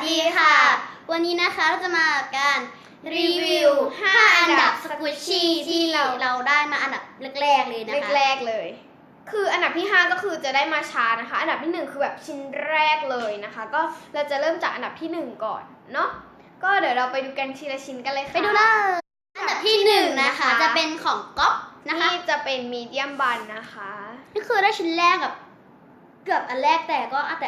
ดีค่ะวันนี้นะคะเราจะมาการรีวิว5อันดับสควิชชี่ที่เราได้มาอันดับแรกๆเลยนะคะแรกๆเลยคืออันดับที่5ก็คือจะได้มาช้านะคะอันดับที่1คือแบบชิ้นแรกเลยนะคะก็เราจะเริ่มจากอันดับที่1ก่อนเนาะก็เดี๋ยวเราไปดูกันทีละชิ้นกันเลยค่ะไปดูเลยอันดับที่1นะคะจะเป็นของก๊อฟนะคะนี่จะเป็นมีเดียมบันนะคะนี่คือได้ชิ้นแรกกับเกือบอันแรกแต่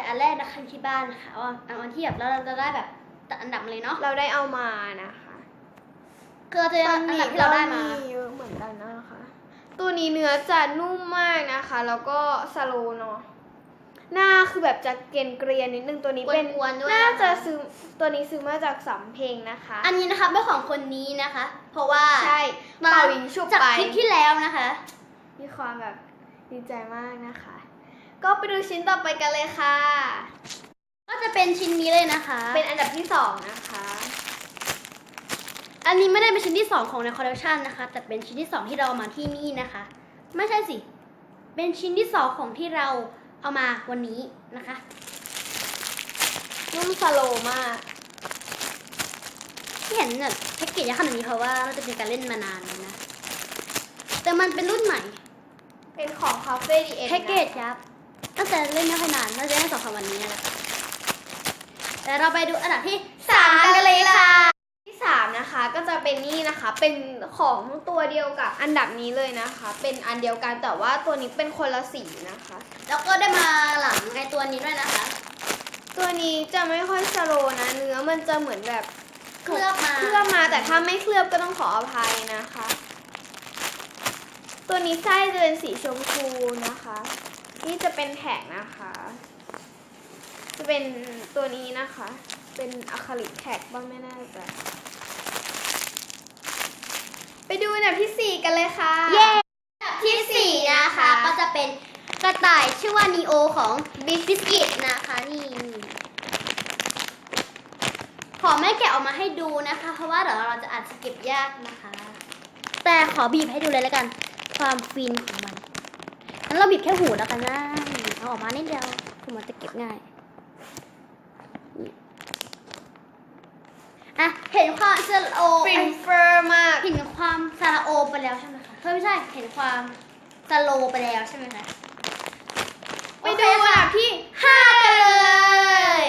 อันแรกนะคะที่บ้านนะคะอันที่แบบเราจะได้แบบตัดอันดับเลยเนาะเราได้เอามานะคะคือจะอันดับที่เราได้มาเยอะเหมือนกันนะคะตัวนี้เนื้อจะนุ่มมากนะคะแล้วก็สโลว์เนาะหน้าคือแบบจะเกรียนนิดนึงตัวนี้เป็นน่าจะซื้อตัวนี้ซื้อมาจากสำเพ็งนะคะอันนี้นะคะเป็นของคนนี้นะคะ เพราะว่าใช่เป่ายิงฉุบไปจากคลิปที่แล้วนะคะมีความแบบดีใจมากนะคะก็ไปดูชิ้นต่อไปกันเลยค่ะก็จะเป็นชิ้นนี้เลยนะคะเป็นอันดับที่2นะคะอันนี้ไม่ได้เป็นชิ้นที่2ของในคอลเลคชันนะคะแต่เป็นชิ้นที่2ที่เราเอามาที่นี่นะคะไม่ใช่สิเป็นชิ้นที่2ของที่เราเอามาวันนี้นะคะนุ่มสโลว์มากที่เห็นเนี่ยแพ็กเกจขนาดนี้เพราะว่าเราจะเป็นการเล่นมานานแล้วนะแต่มันเป็นรุ่นใหม่เป็นของคาเฟ่ดีเอ็นแพ็กเกจยับตั้งแต่เล่นไม่ค่อยนานน่าจะได้2-3 วันนี้แหละแต่เราไปดูอันดับที่3กันเลยค่ะที่3นะคะก็จะเป็นนี่นะคะเป็นของตัวเดียวกับอันดับนี้เลยนะคะเป็นอันเดียวกันแต่ว่าตัวนี้เป็นคนละสีนะคะแล้วก็ได้มาหลังในตัวนี้ด้วยนะคะตัวนี้จะไม่ค่อยสโลว์นะเนื้อมันจะเหมือนแบบเคลือบมาแต่ถ้าไม่เคลือบก็ต้องขออภัยนะคะตัวนี้ไส้จะเป็นสีชมพูนะคะนี่จะเป็นแท็กนะคะจะเป็นตัวนี้นะคะเป็นอะคริลิกแท็กบ้างไม่แน่ใจไปดูอันดับที่4กันเลยค่ะเย้อันดับที่4นะคะก็จะเป็นกระต่ายชื่อว่านีโอของบิ๊กบิสกิตนะคะนี่ขอไม่แกะออกมาให้ดูนะคะเพราะว่าเดี๋ยวเราจะอาจจะเก็บยากนะคะแต่ขอบีบให้ดูเลยแล้วกันความฟินของมันงั้นเราบีบแค่หูแล้วกันนะเอาออกมานิดเดียวคือมันจะเก็บง่ายอ่ะเห็นความซาลาโอฟินเฟอร์มากเห็นความซาลาโอไปแล้วใช่ไหมคะไม่ใช่เห็นความซาโลไปแล้วใช่ไหมคะไปดูอันดับที่5กันเลย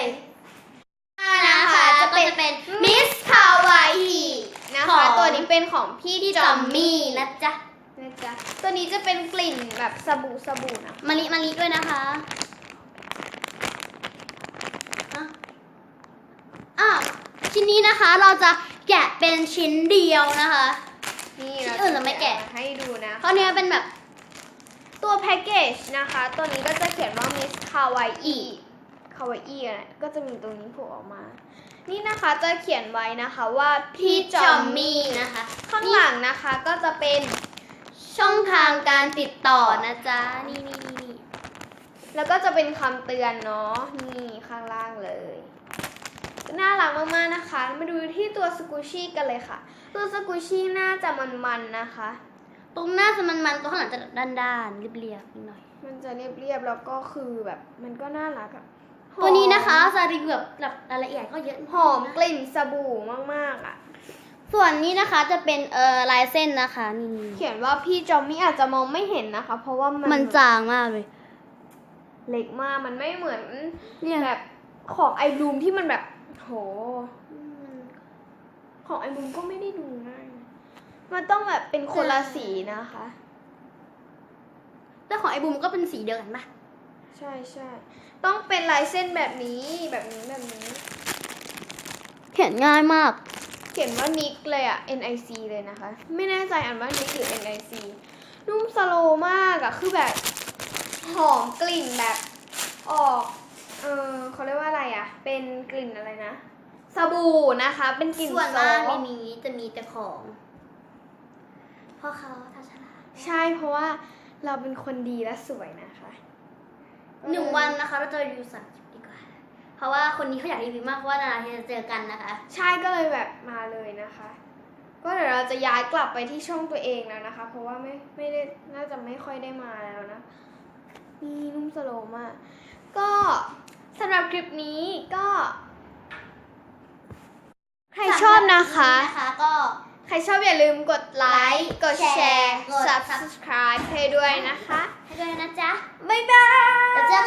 นะคะจะเป็นมิสคาวาอินะคะตัวนี้เป็นของพี่จอมมี่นะจ๊ะตัวนี้จะเป็นกลิ่นแบบสบู่นะมะลิด้วยนะคะชิ้นนี้นะคะเราจะแกะเป็นชิ้นเดียวนะคะนี่ชิ้นอื่นเราไม่แกะให้ดูนะเพราะเนี้ยเป็นแบบตัวแพ็กเกจนะคะตัวนี้ก็จะเขียนว่ามิสคาวาอิก็จะมีตรงนี้โผล่ออกมานี่นะคะจะเขียนไว้นะคะว่าพี่จอมมี่นะคะข้างหลังนะคะก็จะเป็นช่องทางการติดต่อนะจ๊ะนี่แล้วก็จะเป็นคำเตือนเนาะนี่ข้างล่างเลยน่ารักมากๆนะคะมาดูที่ตัวสกูชี่กันเลยค่ะตัวสกูชี่น่าจะมันๆนะคะตรงหน้าจะมันตัวข้างหลังจะด้านๆเรียบๆนิดหน่อยมันจะเรียบๆแล้วก็คือแบบมันก็น่ารักอะตัวนี้นะคะจะรีวิวแบบรายละเอียดก็เยอะหอมกลิ่นสบู่มากๆอะส่วนนี้นะคะจะเป็นลายเส้นนะคะนี่เขียนว่าพี่จอมมี่อาจจะมองไม่เห็นนะคะเพราะว่ามันจางมากเลยเล็กมากมันไม่เหมือนแบบของไอรูมที่มันแบบโหของไอรูมก็ไม่ได้ดูง่ายมันต้องแบบเป็นคนละสีนะคะแต่ของไอบูมก็เป็นสีเดียวกันปะใช่ต้องเป็นลายเส้นแบบนี้เขียนง่ายมากเขียนว่านิกเลยอะ NIC เลยนะคะไม่แน่ใจอ่านว่านิกหรือ NIC นุ่มสโลว์มากอะคือแบบหอมกลิ่นแบบออกเขาเรียกว่าอะไรอะเป็นกลิ่นอะไรนะสบู่นะคะเป็นกลิ่นส่วนมากในนี้จะมีแต่ของเพราะเขาทำฉลาดใช่เพราะว่าเราเป็นคนดีและสวยนะคะ1 วันนะคะเราจะรีวิว3 คลิปดีกว่าเพราะว่าคนนี้เขาอยากรีวิวมากเพราะว่านานๆที่จะเจอกันนะคะใช่ก็เลยแบบมาเลยนะคะก็เดี๋ยวเราจะย้ายกลับไปที่ช่องตัวเองแล้วนะคะเพราะว่าไม่ได้น่าจะไม่ค่อยได้มาแล้วนะนี่นุ่มสโลว์มากก็สำหรับคลิปนี้ก็ ใครชอบนะคะ ก็ ใครชอบอย่าลืมกดไลค์ กดแชร์ กด subscribe ให้ด้วยนะคะ ให้ด้วยนะจ๊ะ บ๊ายบาย แล้วเจอกัน